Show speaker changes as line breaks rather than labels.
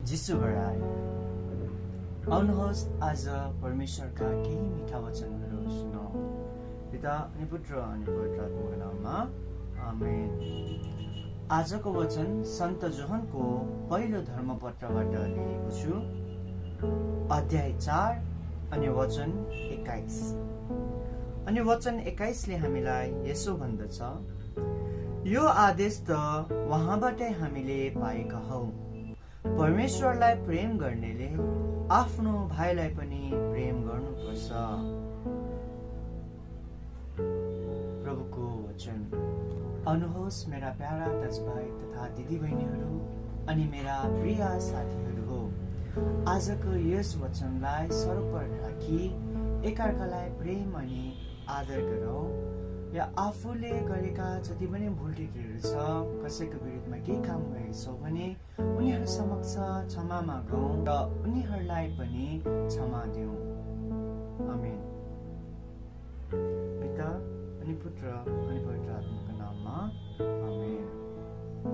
जिसुबाट आयो। आउनुहोस् आज परमेश्वरका केही मिठा वचनहरू सुनौँ। पिता अनि पुत्र अनि पवित्र आत्माको नाममा आमेन। आजको वचन सन्त जोहनको पहिलो धर्मपत्रबाट लिएको छु, अध्याय 4 अनि वचन 21। अनि वचन 21ले हामीलाई यसो भन्दछ, यो आदेश त उहाँबाटै हामीले पाएका हौ, परमेश्वरलाई प्रेम गर्नेले आफ्नो भाइलाई पनि प्रेम गर्नुपर्छ। प्रभुको वचन। आउनुहोस् मेरा प्यारा दाजुभाइ तथा दिदीबहिनीहरू अनि मेरा प्रिय साथीहरू हो, आजको यस वचनलाई सर्वोपर राखी एकअर्कालाई प्रेम अनि आदर गरौँ र आफूले गरेका जति पनि भुलत्रुटिहरू छ, कसैको विरुद्धमा केही काम गरेको छौँ भने उनीहरू समक्ष क्षमा मागौँ र उनीहरूलाई पनि क्षमा दिउँ। आमेन। पिता अनि पुत्र अनि पवित्र आत्माको नाममा